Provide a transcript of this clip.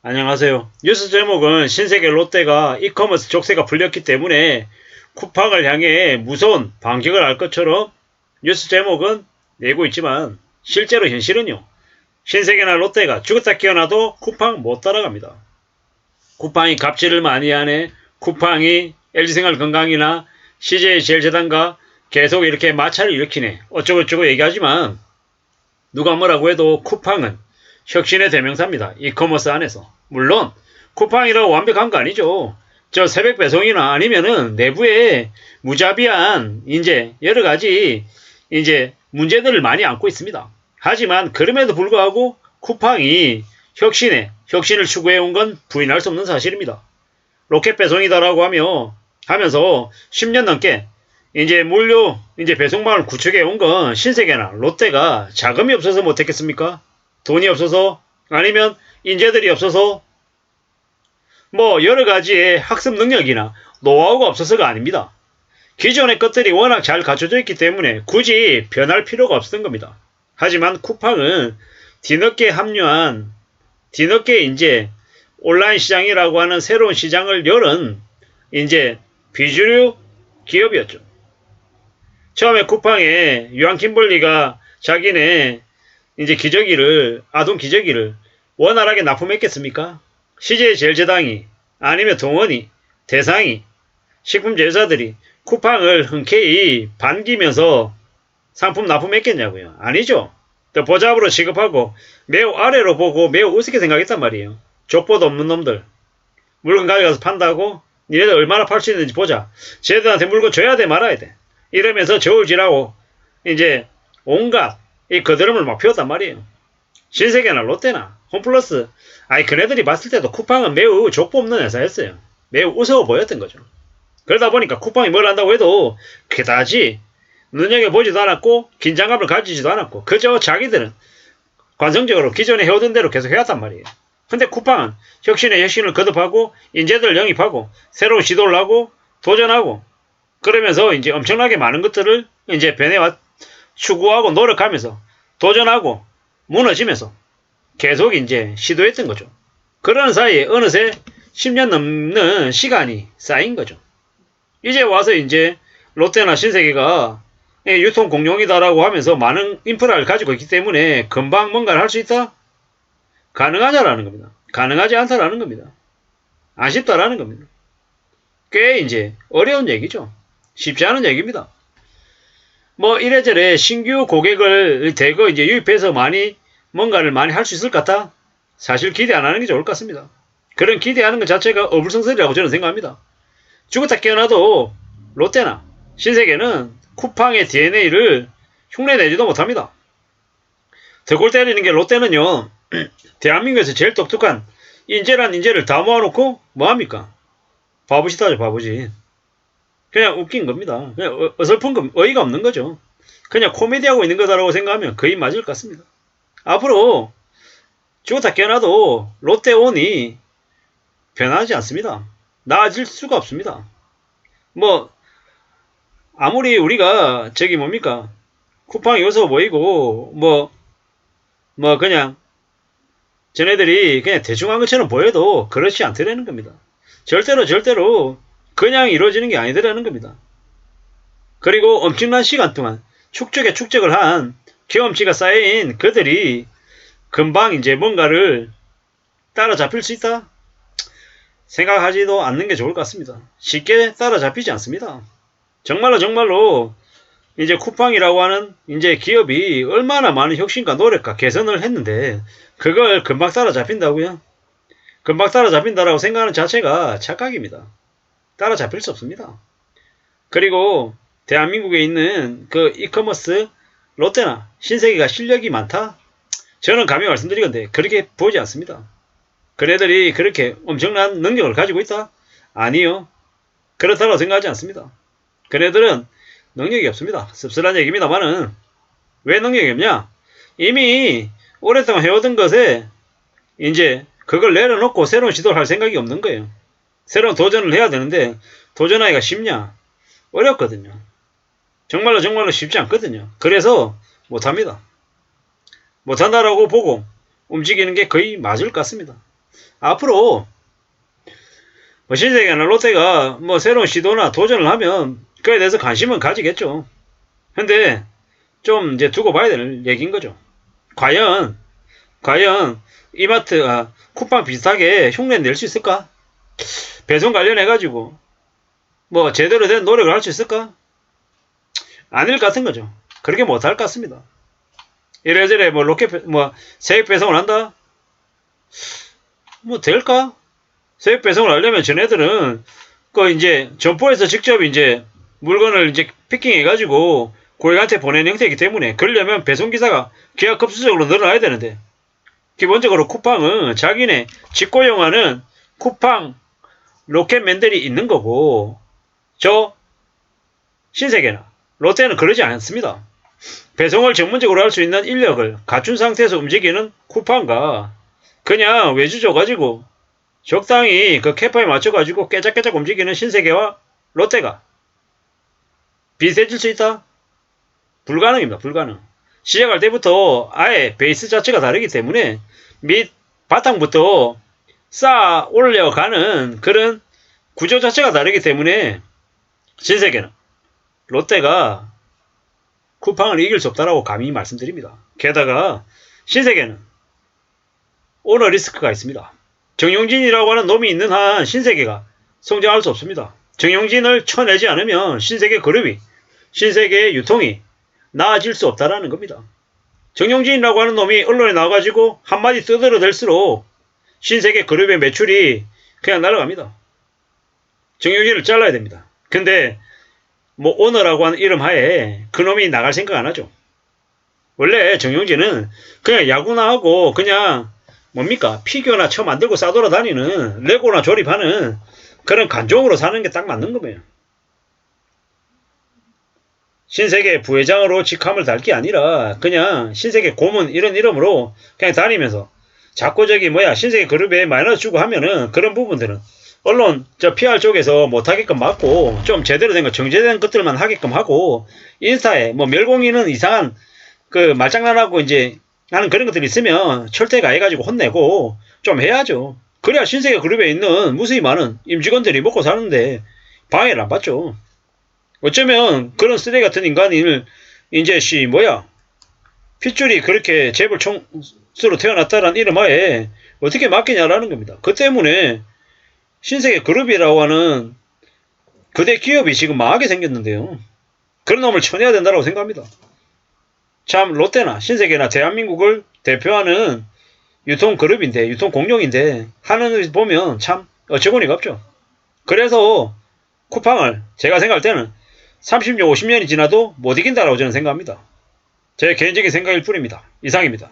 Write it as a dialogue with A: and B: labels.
A: 안녕하세요. 뉴스 제목은 신세계 롯데가 이커머스 족쇄가 풀렸기 때문에 쿠팡을 향해 무서운 반격을 할 것처럼 뉴스 제목은 내고 있지만 실제로 현실은요. 신세계나 롯데가 죽었다 깨어나도 쿠팡 못 따라갑니다. 쿠팡이 갑질을 많이 하네. 쿠팡이 LG생활건강이나 CJ제일제당과 계속 이렇게 마찰을 일으키네. 어쩌고저쩌고 얘기하지만 누가 뭐라고 해도 쿠팡은 혁신의 대명사입니다. 이커머스 안에서. 물론 쿠팡이라고 완벽한 거 아니죠. 저 새벽 배송이나 아니면은 내부에 무자비한 이제 여러 가지 이제 문제들을 많이 안고 있습니다. 하지만 그럼에도 불구하고 쿠팡이 혁신을 추구해온 건 부인할 수 없는 사실입니다. 로켓 배송이다라고 하면서 10년 넘게 이제 물류 배송망을 구축해온 건 신세계나 롯데가 자금이 없어서 못했겠습니까? 돈이 없어서 아니면 인재들이 없어서 뭐 여러 가지의 학습 능력이나 노하우가 없어서가 아닙니다. 기존의 것들이 워낙 잘 갖춰져 있기 때문에 굳이 변할 필요가 없었던 겁니다. 하지만 쿠팡은 뒤늦게 이제 온라인 시장이라고 하는 새로운 시장을 열은 이제 비주류 기업이었죠. 처음에 쿠팡에 유한 킴벌리가 자기네 이제 아동 기저귀를 원활하게 납품했겠습니까? CJ제일제당이 아니면 동원이, 대상이, 식품제조사들이 쿠팡을 흔쾌히 반기면서 상품 납품했겠냐고요. 아니죠. 또 보잡으로 취급하고 매우 아래로 보고 매우 우습게 생각했단 말이에요. 족보도 없는 놈들. 물건 가져가서 판다고 니네들 얼마나 팔 수 있는지 보자. 쟤들한테 물건 줘야 돼 말아야 돼. 이러면서 저울질하고 이제 온갖 이 거드름을 막 피웠단 말이에요. 신세계나 롯데나 홈플러스 그네들이 봤을 때도 쿠팡은 매우 족보 없는 회사였어요. 매우 우스워 보였던 거죠. 그러다 보니까 쿠팡이 뭘 한다고 해도 그다지 눈여겨보지도 않았고 긴장감을 가지지도 않았고 그저 자기들은 관성적으로 기존에 해오던 대로 계속 해왔단 말이에요. 근데 쿠팡은 혁신을 거듭하고 인재들을 영입하고 새로운 시도를 하고 도전하고 그러면서 이제 엄청나게 많은 것들을 이제 추구하고 노력하면서 도전하고 무너지면서 계속 이제 시도했던 거죠. 그러는 사이에 어느새 10년 넘는 시간이 쌓인 거죠. 이제 와서 이제 롯데나 신세계가 유통 공룡이다라고 하면서 많은 인프라를 가지고 있기 때문에 금방 뭔가를 할 수 있다? 가능하냐라는 겁니다. 가능하지 않다라는 겁니다. 아쉽다라는 겁니다. 꽤 이제 어려운 얘기죠. 쉽지 않은 얘기입니다. 뭐 이래저래 신규 고객을 대거 이제 유입해서 뭔가를 많이 할 수 있을 것 같다? 사실 기대 안 하는 게 좋을 것 같습니다. 그런 기대하는 것 자체가 어불성설이라고 저는 생각합니다. 죽었다 깨어나도 롯데나 신세계는 쿠팡의 DNA를 흉내내지도 못합니다. 더 골 때리는 게 롯데는요. 대한민국에서 제일 똑똑한 인재를 다 모아놓고 뭐합니까? 바보시다죠 바보지. 그냥 웃긴 겁니다. 그냥 어설픈 어이가 없는 거죠. 그냥 코미디하고 있는 거다라고 생각하면 거의 맞을 것 같습니다. 앞으로 죽었다 깨어나도 롯데온이 변하지 않습니다. 나아질 수가 없습니다. 뭐 아무리 우리가 쿠팡이 요소 보이고 그냥 쟤네들이 그냥 대충 한 것처럼 보여도 그렇지 않더라는 겁니다. 절대로 그냥 이루어지는 게 아니더라는 겁니다. 그리고 엄청난 시간 동안 축적을 한 경험치가 쌓인 그들이 금방 이제 뭔가를 따라잡힐 수 있다? 생각하지도 않는 게 좋을 것 같습니다. 쉽게 따라잡히지 않습니다. 정말로 이제 쿠팡이라고 하는 이제 기업이 얼마나 많은 혁신과 노력과 개선을 했는데 그걸 금방 따라잡힌다고요? 금방 따라잡힌다라고 생각하는 자체가 착각입니다. 따라잡힐 수 없습니다. 그리고 대한민국에 있는 그 이커머스 롯데나 신세계가 실력이 많다? 저는 감히 말씀드리건데 그렇게 보지 않습니다. 그네들이 그렇게 엄청난 능력을 가지고 있다? 아니요. 그렇다고 생각하지 않습니다. 그네들은 능력이 없습니다. 씁쓸한 얘기입니다만은 왜 능력이 없냐? 이미 오랫동안 해오던 것에 이제 그걸 내려놓고 새로운 시도를 할 생각이 없는 거예요. 새로운 도전을 해야 되는데 도전하기가 쉽냐? 어렵거든요. 정말로 쉽지 않거든요. 그래서 못합니다. 못한다라고 보고 움직이는 게 거의 맞을 것 같습니다. 앞으로 뭐 신세계나 롯데가 뭐 새로운 시도나 도전을 하면 그에 대해서 관심은 가지겠죠. 근데 좀 이제 두고 봐야 될 얘기인 거죠. 과연 이마트 쿠팡 비슷하게 흉내 낼 수 있을까? 배송 관련해 가지고 뭐 제대로 된 노력을 할 수 있을까? 아닐 것 같은 거죠. 그렇게 못할 것 같습니다. 이래저래 뭐 로켓 뭐 세액 배송을 한다? 뭐 될까? 세액 배송을 하려면 전애들은 그 이제 점포에서 직접 이제 물건을 이제 피킹해 가지고 고객한테 보내는 형태이기 때문에 그러려면 배송기사가 기하급수적으로 늘어나야 되는데 기본적으로 쿠팡은 자기네 직고용하는 쿠팡 로켓맨들이 있는 거고 저 신세계나 롯데는 그러지 않습니다. 배송을 전문적으로 할 수 있는 인력을 갖춘 상태에서 움직이는 쿠팡과 그냥 외주 줘가지고 적당히 그 캐파에 맞춰가지고 깨작깨작 움직이는 신세계와 롯데가 비슷해질 수 있다? 불가능입니다. 불가능. 시작할 때부터 아예 베이스 자체가 다르기 때문에 밑 바탕부터 쌓아 올려가는 그런 구조 자체가 다르기 때문에 신세계는 롯데가 쿠팡을 이길 수 없다라고 감히 말씀드립니다. 게다가 신세계는 오너 리스크가 있습니다. 정용진이라고 하는 놈이 있는 한 신세계가 성장할 수 없습니다. 정용진을 쳐내지 않으면 신세계 그룹이 신세계의 유통이 나아질 수 없다라는 겁니다. 정용진이라고 하는 놈이 언론에 나와가지고 한마디 떠들어댈수록 신세계 그룹의 매출이 그냥 날아갑니다. 정용진을 잘라야 됩니다. 근데 뭐 오너라고 하는 이름 하에 그놈이 나갈 생각 안 하죠. 원래 정용진은 그냥 야구나 하고 그냥 뭡니까 피규어나 쳐 만들고 싸돌아다니는 레고나 조립하는 그런 관종으로 사는 게 딱 맞는 거예요. 신세계 부회장으로 직함을 달 게 아니라 그냥 신세계 고문 이런 이름으로 그냥 다니면서 자꾸 저기 신세계 그룹에 마이너스 주고 하면은 그런 부분들은 언론 저 PR 쪽에서 못하게끔 막고 좀 제대로 된 거 정제된 것들만 하게끔 하고 인스타에 뭐 멸공이는 이상한 그 말장난하고 이제 하는 그런 것들이 있으면 철퇴 가해가지고 혼내고 좀 해야죠. 그래야 신세계 그룹에 있는 무수히 많은 임직원들이 먹고 사는데 방해를 안 받죠. 어쩌면 그런 쓰레기 같은 인간을 이제 핏줄이 그렇게 재벌 총수로 태어났다라는 이름 하에 어떻게 맡기냐라는 겁니다. 그 때문에 신세계 그룹이라고 하는 그대 기업이 지금 망하게 생겼는데요. 그런 놈을 쳐내야 된다고 생각합니다. 참 롯데나 신세계나 대한민국을 대표하는 유통그룹인데 유통공룡인데 하는 걸 보면 참 어처구니가 없죠. 그래서 쿠팡을 제가 생각할 때는 30년 50년이 지나도 못 이긴다라고 저는 생각합니다. 제 개인적인 생각일 뿐입니다. 이상입니다.